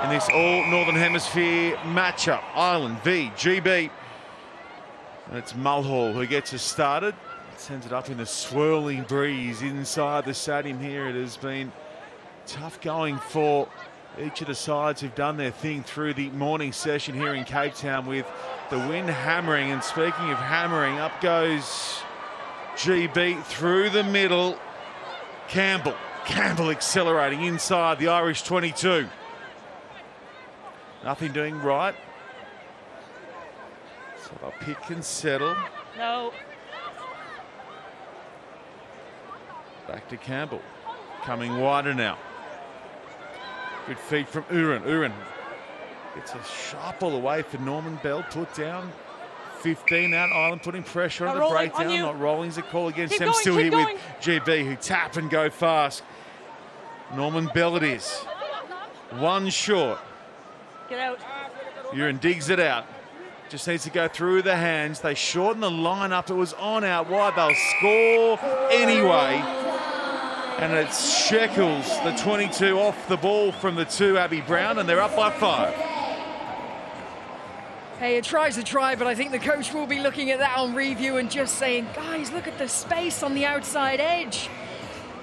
in this all Northern Hemisphere matchup. Ireland v GB. And it's Mulhall who gets us started. Sends it up in the swirling breeze inside the stadium here. It has been tough going for each of the sides who've done their thing through the morning session here in Cape Town, with the wind hammering. And speaking of hammering, up goes GB through the middle. Campbell accelerating inside the Irish 22. Nothing doing right. So they'll pick and settle. No. Back to Campbell. Coming wider now. Good feed from Uren. Uren gets a sharp ball away for Norman Bell. Put down. 15 out. Ireland putting pressure on the breakdown. Not rolling's a call against them. Still here with GB, who tap and go fast. Norman Bell it is. One short. Get out. Uren digs it out. Just needs to go through the hands. They shorten the line up. It was on out wide. They'll score anyway. And it's Shekels, the 22, off the ball from the 2, Abby Brown, and they're up by 5. Hey, it tries to try, but I think the coach will be looking at that on review and just saying, guys, look at the space on the outside edge.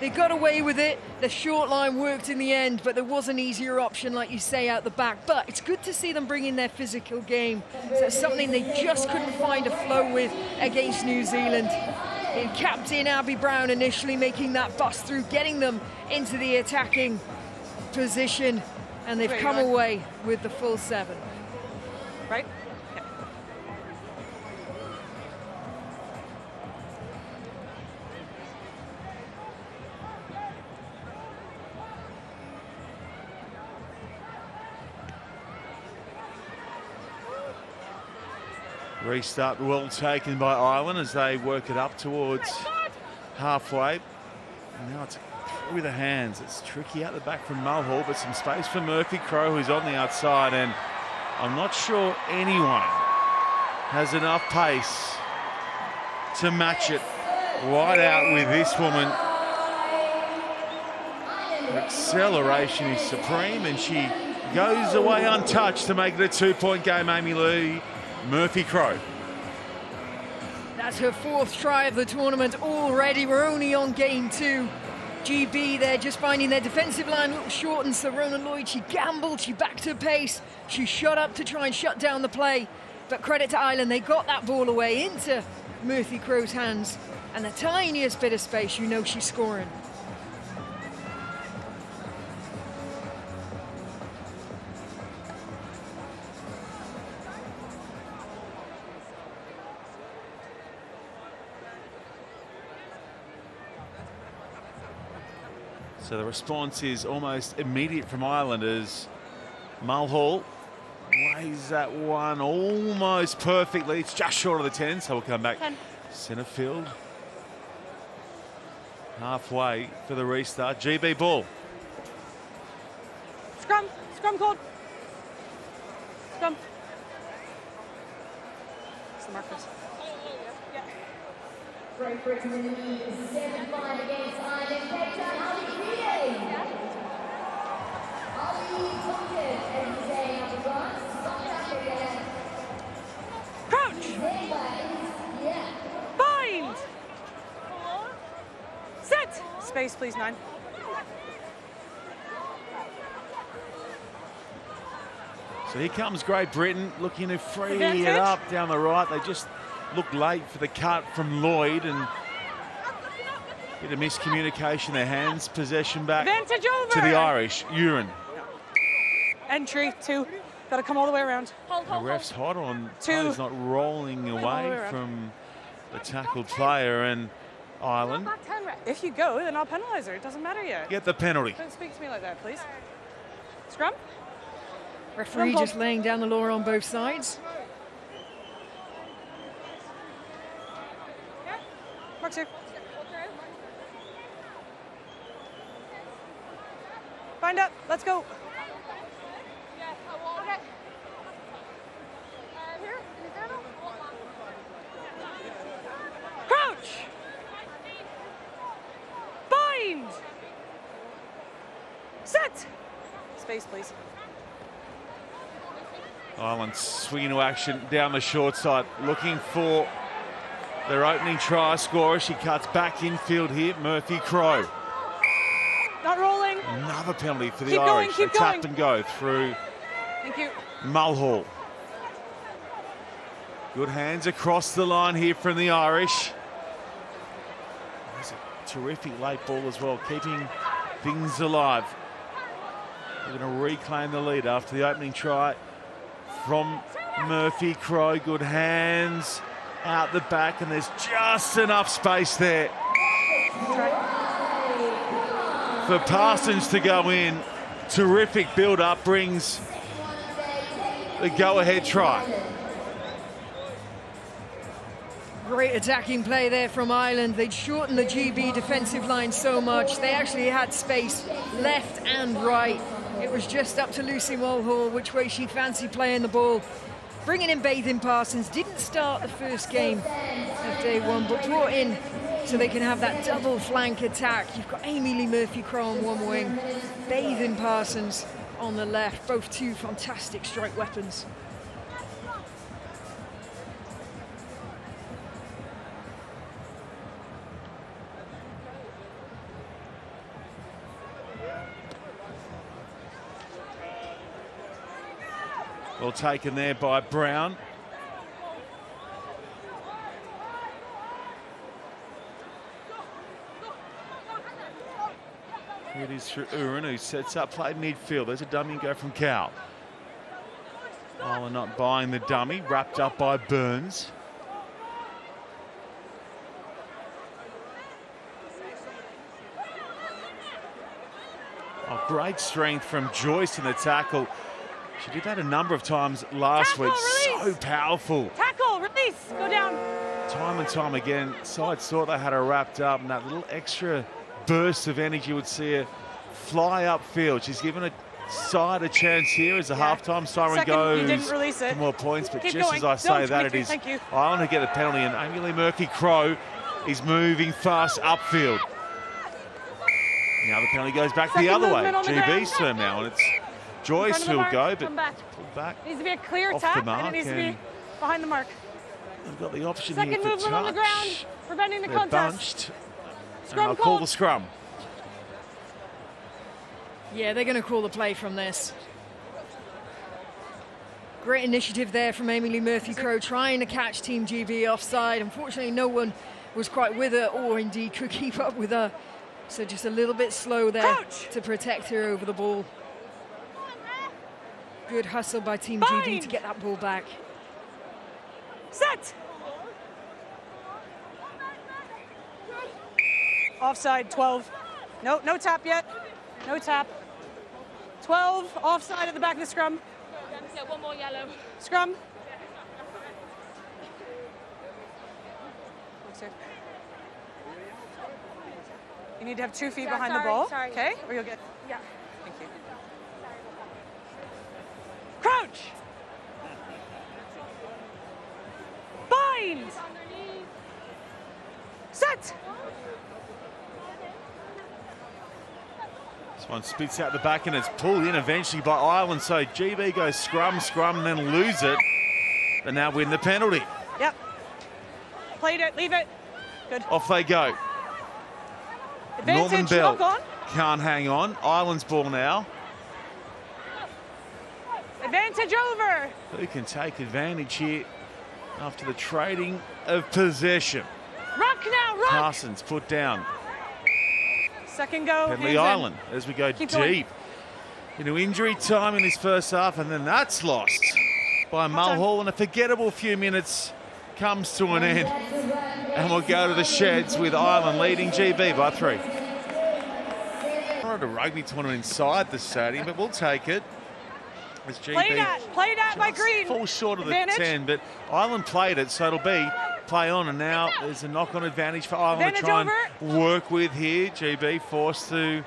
They got away with it. The short line worked in the end, but there was an easier option, like you say, out the back. But it's good to see them bring in their physical game. So that's something they just couldn't find a flow with against New Zealand. And captain Abby Brown initially making that bust through, getting them into the attacking position, and they've come away with the full 7. Right? Restart well taken by Ireland as they work it up towards halfway. And now it's through the hands. It's tricky out the back from Mulhall, but some space for Murphy Crowe, who's on the outside. And I'm not sure anyone has enough pace to match it. Wide out with this woman. Her acceleration is supreme, and she goes away untouched to make it a 2-point game, Amy Lee. Murphy Crowe. That's her 4th try of the tournament already. We're only on game 2. GB there just finding their defensive line a little short, and Serona Lloyd, she gambled, she backed her pace, she shot up to try and shut down the play. But credit to Ireland, they got that ball away into Murphy Crowe's hands, and the tiniest bit of space, you know she's scoring. So the response is almost immediate from Ireland as Mulhall lays that one almost perfectly. It's just short of the 10, so we'll come back. 10. Centre field. Halfway for the restart. GB ball. Scrum. Scrum called. Scrum. It's the Marcus. Great Britain in the lead, 7-5 against Ireland. Cape Town, Ali Tonkin, and he's saying up front, South Africa. Crouch. Bind. Set. Space, please, 9. So here comes Great Britain looking to free it up down the right. They just looked late for the cut from Lloyd, and bit of miscommunication. Their hands possession back Advantage over. to the Irish. Uren. Entry 2. Got to come all the way around. The ref's hot on players not rolling away from the tackled player, and Ireland. If you go, then I'll penalise her. It doesn't matter yet. Get the penalty. Don't speak to me like that, please. Scrum. Referee just laying down the law on both sides. Mark's here. Bind up. Let's go. Okay. Crouch. Bind. Set. Space, please. Ireland swinging to action down the short side, looking for their opening try scorer. She cuts back infield here, Murphy Crowe. Not rolling. Another penalty for the Keep going, Irish. keep They tap going. and go through Thank you. Mulhall. Good hands across the line here from the Irish. That's a terrific late ball as well, keeping things alive. They're going to reclaim the lead after the opening try from Murphy Crowe. Good hands out the back, and there's just enough space there for Parsons to go in. Terrific build-up brings the go-ahead try. Great attacking play there from Ireland. They'd shortened the GB defensive line so much. They actually had space left and right. It was just up to Lucy Mulhall which way she fancied playing the ball. Bringing in Bathing Parsons, didn't start the first game of day one, but brought in so they can have that double flank attack. You've got Amy Lee Murphy-Crowe on one wing, Bathing Parsons on the left, both two fantastic strike weapons. Well taken there by Brown. Here it is through Uren, who sets up play midfield. There's a dummy go from Cal. Ireland not buying the dummy, wrapped up by Burns. Oh, great strength from Joyce in the tackle. She did that a number of times last week. So powerful. Tackle, release, go down. Time and time again, sides thought they had her wrapped up, and that little extra burst of energy would see her fly upfield. She's given a side a chance here as the halftime siren Second, goes. you didn't release it. For more points, but Keep just going. as I say Don't, that, thank it you, is thank you. Ireland to get the penalty, and Amy Lee Murphy-Crowe is moving fast upfield. Now the penalty goes back Second the other way. movement on the GB's ground. turn now, and it's Joyce who'll go, but Come back. pulled back. It needs to be a clear Off the tap, mark, and it needs to be and behind the mark. They've got the option Second here for movement on the touch. ground, preventing the They're contest. bunched, and Scrum I'll call called. the scrum. Yeah, they're going to call the play from this. Great initiative there from Amy Lee Murphy-Crowe, trying to catch Team GB offside. Unfortunately, no one was quite with her, or indeed could keep up with her. So just a little bit slow there to protect her over the ball. Good hustle by Team GB to get that ball back. Set. Offside, 12. No, no tap yet. No tap. 12, offside at the back of the scrum. Yeah, one more yellow. Scrum. You need to have 2 feet Yeah, behind sorry, the ball. sorry. Okay, or you'll get. Yeah. Thank you. Crouch. Bind. Set. This one spits out the back, and it's pulled in eventually by Ireland. So GB goes scrum, and then lose it, and now win the penalty. Yep. Played it, leave it. Good. Off they go. Advantage, Norman Bell lock on. can't hang on. Ireland's ball now. Advantage over. Who can take advantage here after the trading of possession? Ruck now, ruck. Parsons put down. Second go. Penalty hands in. Island as we go Keep deep going. into injury time in this first half, and then that's lost by Mulhall, and a forgettable few minutes comes to an end, and we'll go to the sheds with Ireland leading GB by 3. Not a rugby tournament inside the stadium, but we'll take it. As GB Played at by Green. falls short of Advantage. the 10, but Ireland played it, so it'll be play on, and now there's a knock-on advantage for Ireland to Advantage try and work with here. GB forced to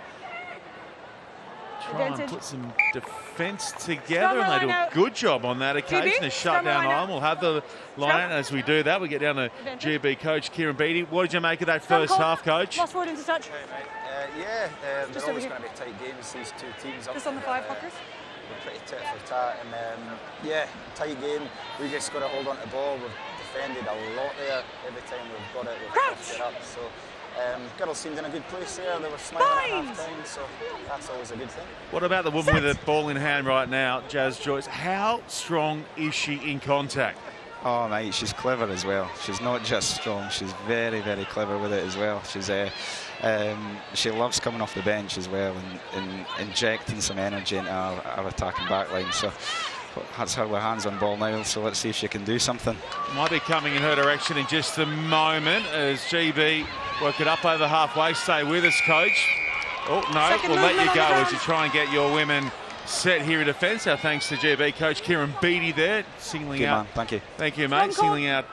try and Advantage. put some defence together, and they do line a out. good job on that occasion to shut Scrum down line out. Ireland. We'll have the line out as we do that. We get down to Advantage. GB coach Kieran Beattie. What did you make of that Scrum first call. half, coach? Lost forward into touch. They're Just always over going to be tight games, these two teams. Just on the 5 hookers. We're pretty tit for tat, and tight game. We just got to hold on to the ball. We've defended a lot there. Every time we've got it, we've pushed it up. So girls seemed in a good place there. They were smiling at half time, so that's always a good thing. What about the woman with the ball in hand right now, Jazz Joyce? How strong is she in contact? Oh mate, she's clever as well. She's not just strong, she's very, very clever with it as well. She loves coming off the bench as well and injecting some energy into our attacking back line. So that's her with hands on ball now, so let's see if she can do something. Might be coming in her direction in just a moment as GB work it up over halfway. Stay with us, coach. Oh, no, Second we'll let movement you on go the as you try and get your women set here in defence. Our thanks to GB coach Kieran Beattie there, singling Good out. man, thank you. Thank you, mate. Singling out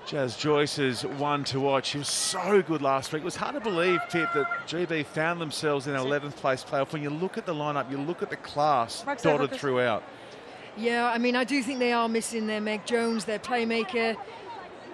Jazz Joyce as one to watch. She was so good last week. It was hard to believe, Pip, that GB found themselves in 11th place playoff. When you look at the lineup, you look at the class dotted throughout. Yeah, I mean, I do think they are missing their Meg Jones, their playmaker.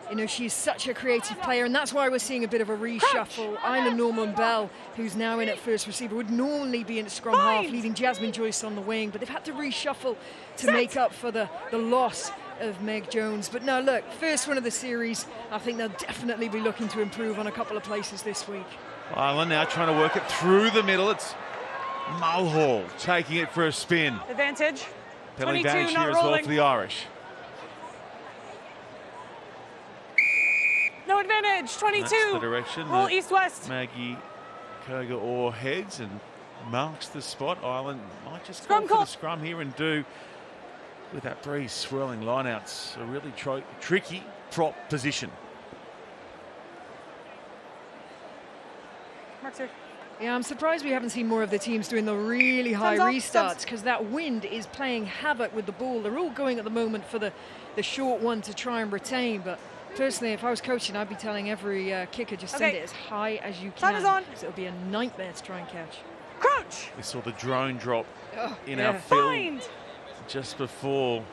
You know, she's such a creative player, and that's why we're seeing a bit of a reshuffle. Isla Norman Bell, who's now in at first receiver, would normally be in at scrum half, leaving Jasmine Joyce on the wing, but they've had to reshuffle to make up for the loss of Meg Jones. But no, look, first one of the series, I think they'll definitely be looking to improve on a couple of places this week. Ireland now trying to work it through the middle. It's Mulhall taking it for a spin. Advantage. Penalty 22, advantage not here as well rolling. for the Irish. No advantage. 22. That's the direction Roll that east-west. Maggie Koga-Orr heads and marks the spot. Ireland might just Scrum go for call. the scrum here and do, with that breeze swirling lineouts, a really tricky prop position. Mark's here. Yeah, I'm surprised we haven't seen more of the teams doing the really high Thumbs up, restarts, because that wind is playing havoc with the ball. They're all going at the moment for the short one to try and retain, but personally, if I was coaching, I'd be telling every kicker just send Okay. it as high as you Time can, is on. because it'll be a nightmare to try and catch. Crouch. We saw the drone drop in yeah. our field Bind. just before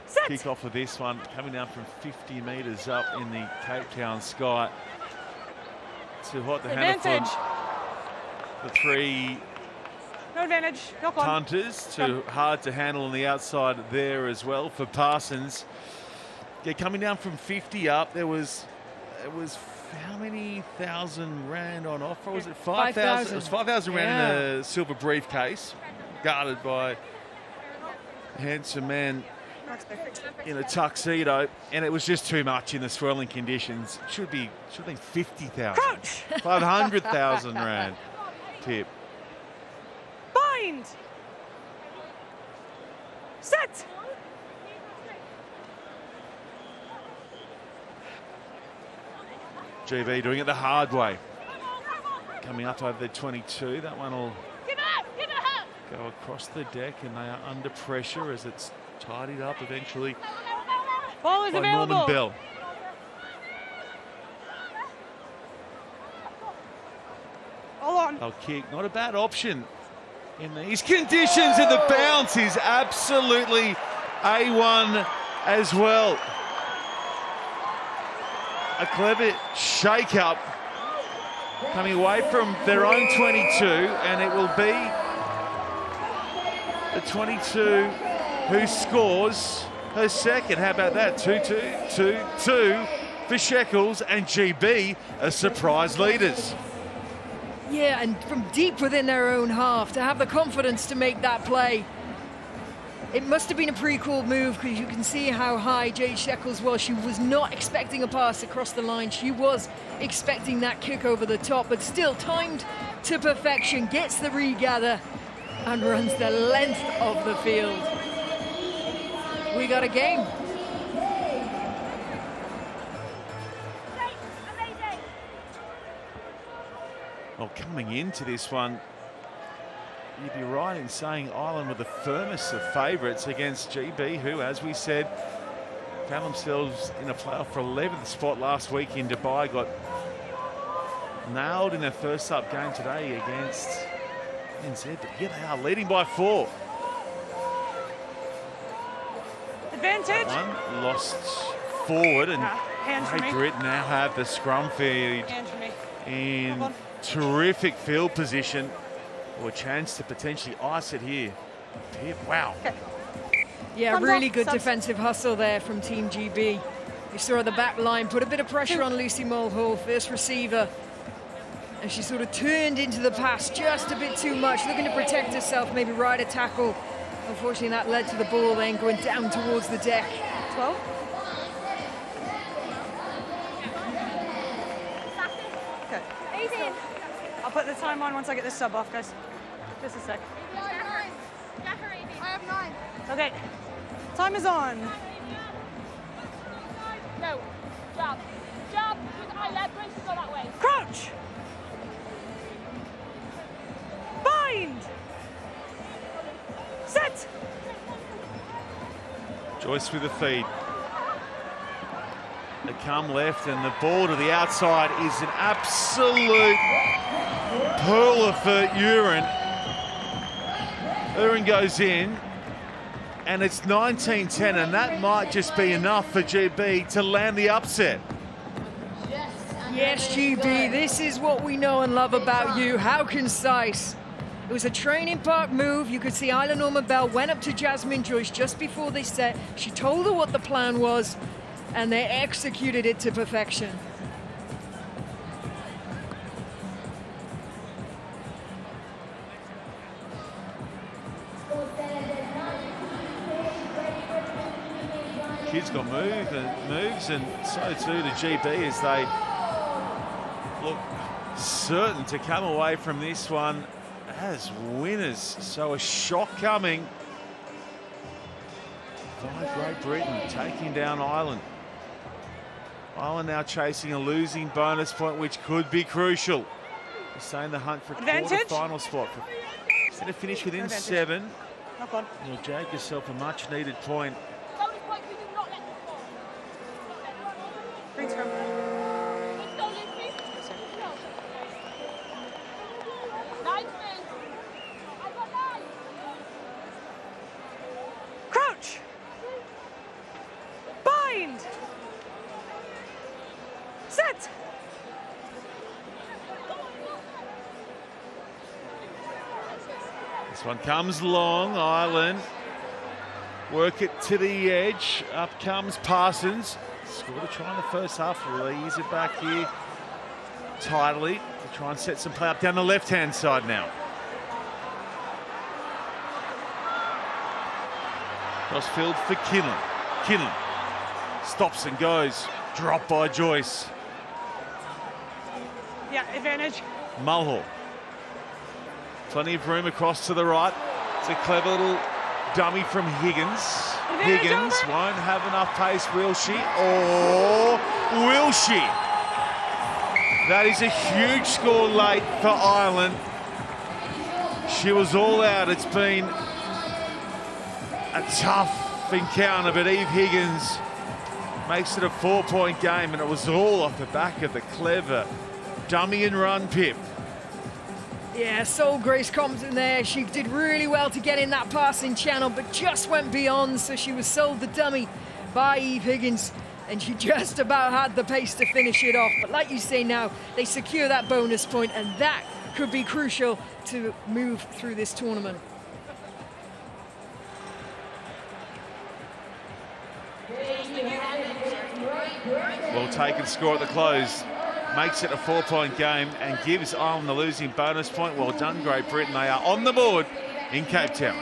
Set. kick-off of this one, coming down from 50 metres up in the Cape Town sky. Too hot to handle for Advantage. the three No advantage. No call. punters. Too hard to handle on the outside there as well for Parsons. Yeah, coming down from 50 up, it was how many thousand rand on offer? Was it 5,000? It was 5,000 rand in a silver briefcase, guarded by a handsome man in a tuxedo, and it was just too much in the swirling conditions. Should be 50,000. Crouch. 500,000 rand. Tip. Bind. Set. GB doing it the hard way. Coming up over the 22. That one will go across the deck, and they are under pressure as it's tidied up eventually Ball is by available. Norman Bell. Hold on. They'll kick. Not a bad option in these conditions, and the bounce is absolutely A1 as well. A clever shake-up coming away from their own 22, and it will be the 22 who scores her second. How about that? 2-2, 2-2 for Shekels, and GB are surprise leaders. Yeah, and from deep within their own half, to have the confidence to make that play. It must have been a pre-called move, because you can see how high Jade Shekels was. She was not expecting a pass across the line. She was expecting that kick over the top, but still timed to perfection, gets the regather and runs the length of the field. We got a game. Well, coming into this one, you'd be right in saying Ireland were the firmest of favourites against GB, who, as we said, found themselves in a playoff for 11th spot last week in Dubai. Got nailed in their first up game today against NZ, but here they are, leading by 4. Advantage. One lost forward, and hands for Great me. Britain now have the scrum feed Hands for me. in terrific field position, or a chance to potentially ice it here. Wow. Okay. Yeah, Thumbs really up, good subs. defensive hustle there from Team GB. You saw the back line, put a bit of pressure on Lucy Mulhall, first receiver. And she sort of turned into the pass just a bit too much, looking to protect herself, maybe ride a tackle. Unfortunately, that led to the ball then going down towards the deck. 12. Okay. 18. I'll put the time on once I get this sub off, guys. Just a sec. I have 9. Okay. Time is on. No. Jab. Jab with eye left. Brace to go that way. Crouch. Bind. Set. Joyce with the feed. They come left, and the ball to the outside is an absolute pearler for Uren. Uren goes in, and it's 19-10, and that might just be enough for GB to land the upset. Yes, GB, this is what we know and love about you. How concise. It was a training park move. You could see Isla Norma Bell went up to Jasmine Joyce just before they set. She told her what the plan was, and they executed it to perfection. Kids got moves, and so too the GB as they look certain to come away from this one as winners. So a shock coming by Great Britain, taking down Ireland. Ireland now chasing a losing bonus point, which could be crucial. They stay in the hunt for a quarter-final spot. Instead of finish within 7, Knock on. you'll jag yourself a much-needed point. Bonus point, we do not let them fall. Green scrum. Let's go, Lucy. Go. 9 spins. I've got 9. Crouch. Bind. Set. This one comes long, Ireland. Work it to the edge. Up comes Parsons. Scored a try in the first half. Leaves it back here tidily to try and set some play up down the left-hand side now. Crossfield for Kinlan. Kinlan stops and goes. Dropped by Joyce. Yeah, advantage. Mulhall. Plenty of room across to the right. It's a clever little dummy from Higgins. Higgins won't have enough pace, will she? Or will she? That is a huge score late for Ireland. She was all out. It's been a tough encounter, but Eve Higgins makes it a 4-point game, and it was all off the back of the clever dummy and run pip. Yeah, Soul Grace Compton there. She did really well to get in that passing channel, but just went beyond, so she was sold the dummy by Eve Higgins, and she just about had the pace to finish it off. But like you say now, they secure that bonus point, and that could be crucial to move through this tournament. Well taken score at the close. Makes it a 4-point game and gives Ireland the losing bonus point. Well done, Great Britain. They are on the board in Cape Town.